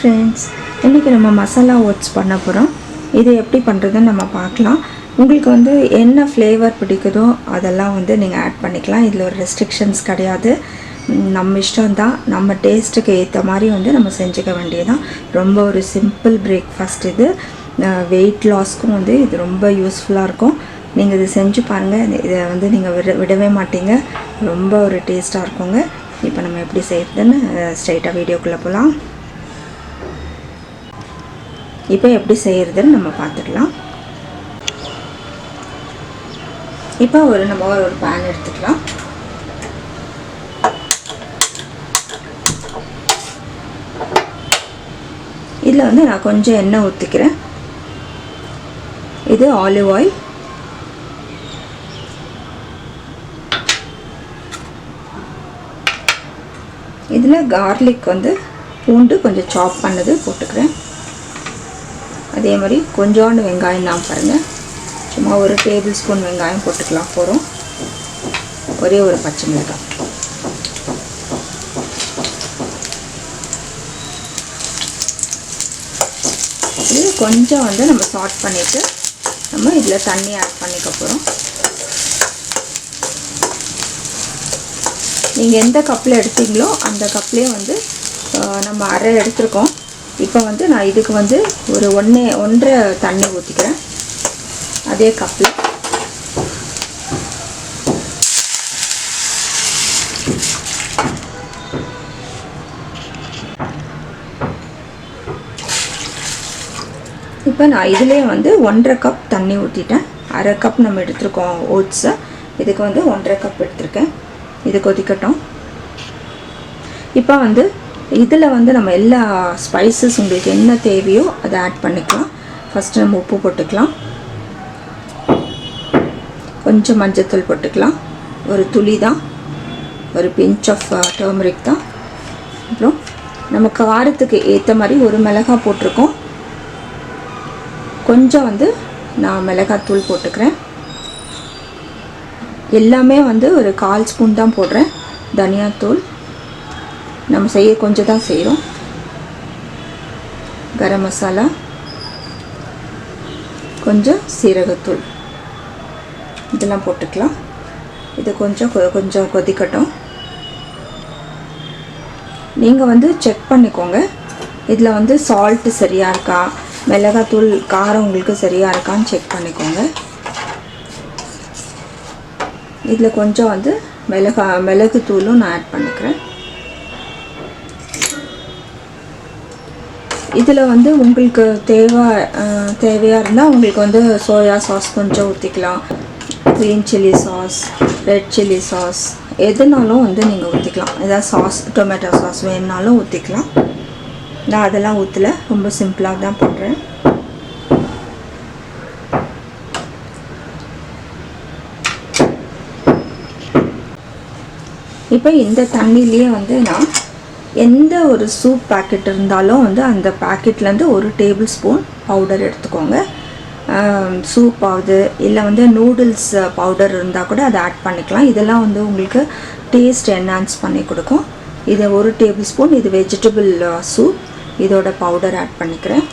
friends, இன்னைக்கு நம்ம masala oats பண்ண போறோம். இது எப்படி பண்றதுன்னு நம்ம பார்க்கலாம். உங்களுக்கு வந்து என்ன ஃப்ளேவர் பிடிக்குதோ அதெல்லாம் வந்து நீங்க ஆட் பண்ணிக்கலாம். இதுல ஒரு ரெஸ்ட்ரிக்ஷன்ஸ் கிடையாது. நம்ம இஷ்டம் தான். நம்ம டேஸ்ட்டுக்கு ஏத்த மாதிரி வந்து நம்ம செஞ்சுக்க வேண்டியதுதான். ரொம்ப ஒரு சிம்பிள் பிரேக்ஃபாஸ்ட் இது. வெயிட் லாஸ்க்கும் வந்து இது ரொம்ப யூஸ்ஃபுல்லா இருக்கும். நீங்க இத செஞ்சு பாருங்க. இத வந்து நீங்க விடவே மாட்டீங்க. ரொம்ப ஒரு டேஸ்டா இருக்குங்க. இப்போ நம்ம எப்படி செய்யறதுன்னு ஸ்ட்ரைட்டா வீடியோக்குள்ள போலாம். இப்போ எப்படி செய்யறதுன்னு நம்ம பார்த்துக்கலாம். இப்போ நம்ம ஒரு pan எடுத்துக்கலாம். இதுல வந்து நான் கொஞ்சம் எண்ணெய் ஊத்திக்கிறேன். இது ஆலிவ் ஆயில். இதுல garlic வந்து பூண்டு கொஞ்சம் சாப் பண்ணது போட்டுக்கிறேன். அதே மாதிரி கொஞ்சோண்டு வெங்காயம் தான் பாருங்க. சும்மா ஒரு டேபிள் ஸ்பூன் வெங்காயம் போட்டுக்கலாம் போறோம். ஒரே ஒரு பச்சை மிளகாய். இது கொஞ்சம் வந்து நம்ம சாட் பண்ணிட்டு நம்ம இதுல தண்ணி ஆட் பண்ணிக்க போறோம். நீங்க எந்த கப்ல எடுத்தீங்களோ அந்த கப்லயே வந்து நம்ம அரை எடுத்துறோம். இப்போ வந்து நான் இதுக்கு வந்து ஒரு 1.5 தண்ணி ஊத்திக்கிறேன். அதே கப்ல இப்போ நான் இதிலே வந்து 1.5 கப் தண்ணி ஊத்திட்டேன். அரை கப் நம்ம எடுத்துறோம் ஓட்ஸ். இதுக்கு வந்து 1.5 கப் எடுத்துர்க்கேன். இது கொதிக்கட்டும். இப்போ வந்து இதில் வந்து நம்ம எல்லா ஸ்பைசஸ் உங்களுக்கு என்ன தேவையோ அதை ஆட் பண்ணிக்கலாம். ஃபஸ்ட்டு நம்ம உப்பு போட்டுக்கலாம். கொஞ்சம் மஞ்சத்தூள் போட்டுக்கலாம். ஒரு துளி தான், ஒரு பிஞ்ச் ஆஃப் டர்மரிக் தான். அப்புறம் நம்ம காரத்துக்கு ஏற்ற மாதிரி ஒரு மிளகாய் போட்டிருக்கோம். கொஞ்சம் வந்து நான் மிளகாத்தூள் போட்டுக்கிறேன். எல்லாமே வந்து ஒரு 1/4 ஸ்பூன் தான் போடுறேன். தனியாத்தூள் நம்ம செய்ய கொஞ்சம் தான் செய்கிறோம். கரம் மசாலா, கொஞ்சம் சீரகத்தூள் இதெல்லாம் போட்டுக்கலாம். இது கொஞ்சம் கொதிக்கட்டும். நீங்கள் வந்து செக் பண்ணிக்கோங்க. இதில் வந்து சால்ட்டு சரியாக இருக்கா, மிளகாத்தூள் காரம் உங்களுக்கு சரியாக இருக்கான்னு செக் பண்ணிக்கோங்க. இதில் கொஞ்சம் வந்து மிளகு தூளும் நான் ஆட் பண்ணிக்கிறேன். இதில் வந்து உங்களுக்கு தேவையாக இருந்தால் உங்களுக்கு வந்து சோயா சாஸ் கொஞ்சம் ஊற்றிக்கலாம். Green chilli sauce, red chilli sauce எதுனாலும் வந்து நீங்கள் ஊற்றிக்கலாம். ஏதாவது சாஸ், டொமேட்டோ சாஸ் வேணுனாலும் ஊற்றிக்கலாம். நான் அதெல்லாம் ஊற்றல, ரொம்ப சிம்பிளாக தான் பண்ணுறேன். இப்போ இந்த தண்ணியிலேயே வந்து நான் எந்த ஒரு சூப் பாக்கெட் இருந்தாலும் வந்து அந்த பாக்கெட்லேருந்து 1 டேபிள் ஸ்பூன் பவுடர் எடுத்துக்கோங்க. சூப் ஆகுது இல்லை வந்து நூடுல்ஸ் பவுடர் இருந்தால் கூட அதை ஆட் பண்ணிக்கலாம். இதெல்லாம் வந்து உங்களுக்கு டேஸ்ட் என்ஹான்ஸ் பண்ணி கொடுக்கும். இதை 1 டேபிள் ஸ்பூன், இது வெஜிடபிள் சூப், இதோட பவுடர் ஆட் பண்ணிக்கிறேன்.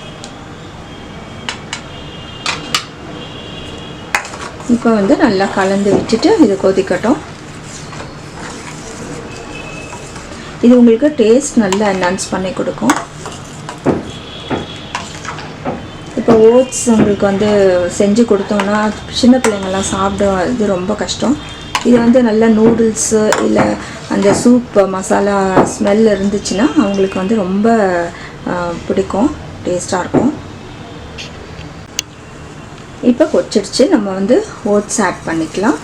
இப்போ வந்து நல்லா கலந்து விட்டுட்டு இது கொதிக்கட்டும். இது உங்களுக்கு டேஸ்ட் நல்லா என்ஹான்ஸ் பண்ணி கொடுக்கும். இப்போ ஓட்ஸ் உங்களுக்கு வந்து செஞ்சு கொடுத்தோம்னா சின்ன பிள்ளைங்கள்லாம் சாப்பிடுறது ரொம்ப கஷ்டம். இது வந்து நல்ல நூடுல்ஸு இல்லை அந்த சூப் மசாலா ஸ்மெல் இருந்துச்சுன்னா அவங்களுக்கு வந்து ரொம்ப பிடிக்கும், டேஸ்ட்டாக இருக்கும். இப்போ கொச்சிடுச்சு, நம்ம வந்து ஓட்ஸ் ஆட் பண்ணிக்கலாம்.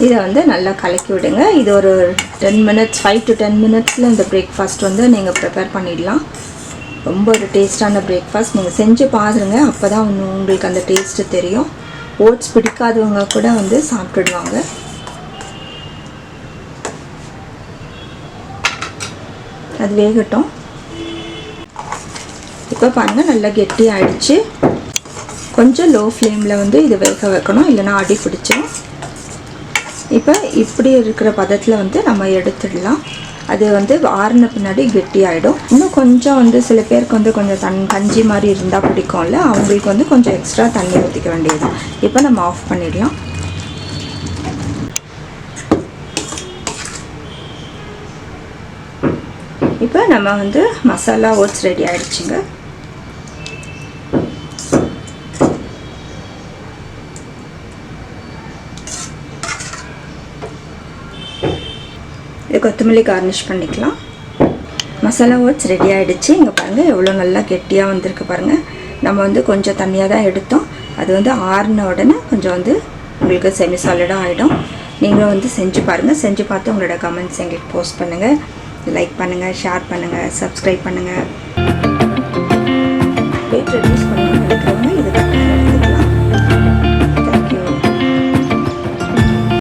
இதை வந்து நல்லா கலக்கி விடுங்க. இது ஒரு 10 மினிட்ஸ், 5 to 10 மினிட்ஸில் இந்த பிரேக்ஃபாஸ்ட் வந்து நீங்கள் ப்ரிப்பேர் பண்ணிடலாம். ரொம்ப ஒரு டேஸ்டான பிரேக்ஃபாஸ்ட். நீங்கள் செஞ்சு பாருங்க, அப்போ தான் உங்களுக்கு அந்த டேஸ்ட்டு தெரியும். ஓட்ஸ் பிடிக்காதவங்க கூட வந்து சாப்பிட்டுடுவாங்க. அது வேகட்டும். இப்போ பாருங்கள் நல்லா கெட்டி ஆயிடுச்சு. கொஞ்சம் லோ ஃப்ளேமில் வந்து இது வேக வைக்கணும், இல்லைனா அடி பிடிச்சிடும். இப்போ இப்படி இருக்கிற பதத்தில் வந்து நம்ம எடுத்துடலாம். அது வந்து ஆறின பின்னாடி கெட்டியாகிடும். இன்னும் கொஞ்சம் வந்து சில பேருக்கு வந்து கொஞ்சம் கஞ்சி மாதிரி இருந்தால் பிடிக்கும்ல, அவங்களுக்கு வந்து கொஞ்சம் எக்ஸ்ட்ரா தண்ணி ஊற்றிக்க வேண்டியது. இப்போ நம்ம ஆஃப் பண்ணிடலாம். இப்போ நம்ம வந்து மசாலா ஓட்ஸ் ரெடி ஆகிடுச்சுங்க. இது கொத்தமல்லி கார்னிஷ் பண்ணிக்கலாம். மசாலா ஓட்ஸ் ரெடி ஆகிடுச்சு. இங்கே பாருங்கள் எவ்வளோ நல்லா கெட்டியாக வந்திருக்கு பாருங்கள். நம்ம வந்து கொஞ்சம் தண்ணியாக தான் எடுத்தோம். அது வந்து ஆறின உடனே கொஞ்சம் வந்து உங்களுக்கு செமி சாலிடாக ஆகிடும். நீங்களும் வந்து செஞ்சு பாருங்கள். செஞ்சு பார்த்து உங்களோட கமெண்ட்ஸ் எங்களுக்கு போஸ்ட் பண்ணுங்கள். லைக் பண்ணுங்கள், ஷேர் பண்ணுங்கள், சப்ஸ்கிரைப் பண்ணுங்கள். Weight reduce